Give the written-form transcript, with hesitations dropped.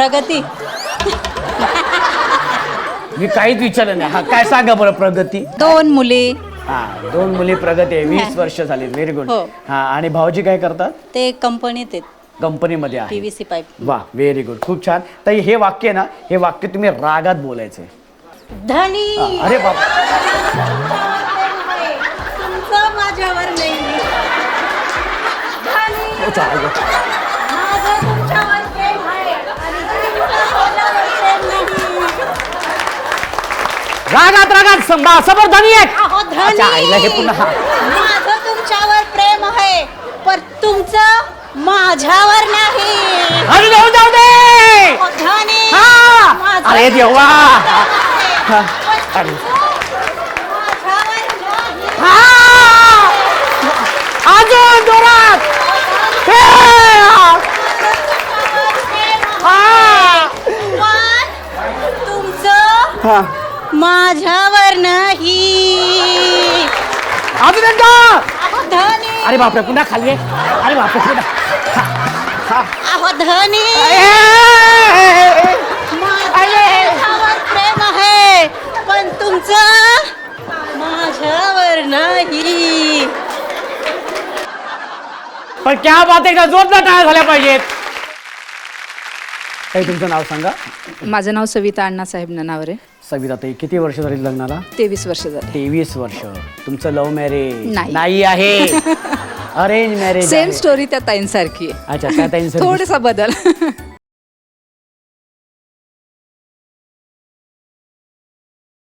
प्रगती. मी काहीच विचारलं नाही. हा काय सांगा बरं प्रगती. 2 मुली. हा 2 मुली प्रगती आहे. 20 वर्ष झाली. Very good. हो. हा आणि भाऊजी काय करतात. ते कंपनीत आहेत. कंपनीमध्ये आहे. PVC pipe. वा व्हेरी गुड. खूप छान. ताई हे वाक्य आहे ना, हे वाक्य तुम्ही रागात बोलायचंय. धनी. अरे बाप. तुमचं माझ्यावर नाही. धनी. चालेल. माझं तुमच्यावर प्रेम आहे. आणि तुमचं माझ्यावर प्रेम नाही. रागात समोर धनी आहे. अहो धनी. अच्छा, आईला हे पुन्हा. माझं तुमच्यावर प्रेम आहे, पण तुमचं माझ्यावर नाही. अरे जाऊ दे. अहो धनी. हा. माझं अरे देवा. तुमच्यावर अरे. नाही. हा. अजून जोरात. हे. हा. पण तुमचं हा. माझ्यावर नाही. अजून एकदा. अहो धनी. अरे बापरे पुन्हा खाली आहे. अरे बापरे पुन्हा. अहो धनी. माझ्यावर प्रेम आहे, पण तुमचं माझ्यावर नाही. पण क्या बात आहे का जोरदार टाळ्या झाल्या पाहिजेत. काही तुमचं नाव सांगा. माझं नाव सविता अण्णासाहेब ननावरे. सविता ताई किती वर्ष झाली लग्नाला. 23 वर्ष झाले. 23 वर्ष. तुमचं लव्ह मॅरेज नाही. आहे. Arrange marriage. सेम स्टोरी त्या ताईंसारखी आहे. अच्छा त्या ताईंचं थोडासा बदल.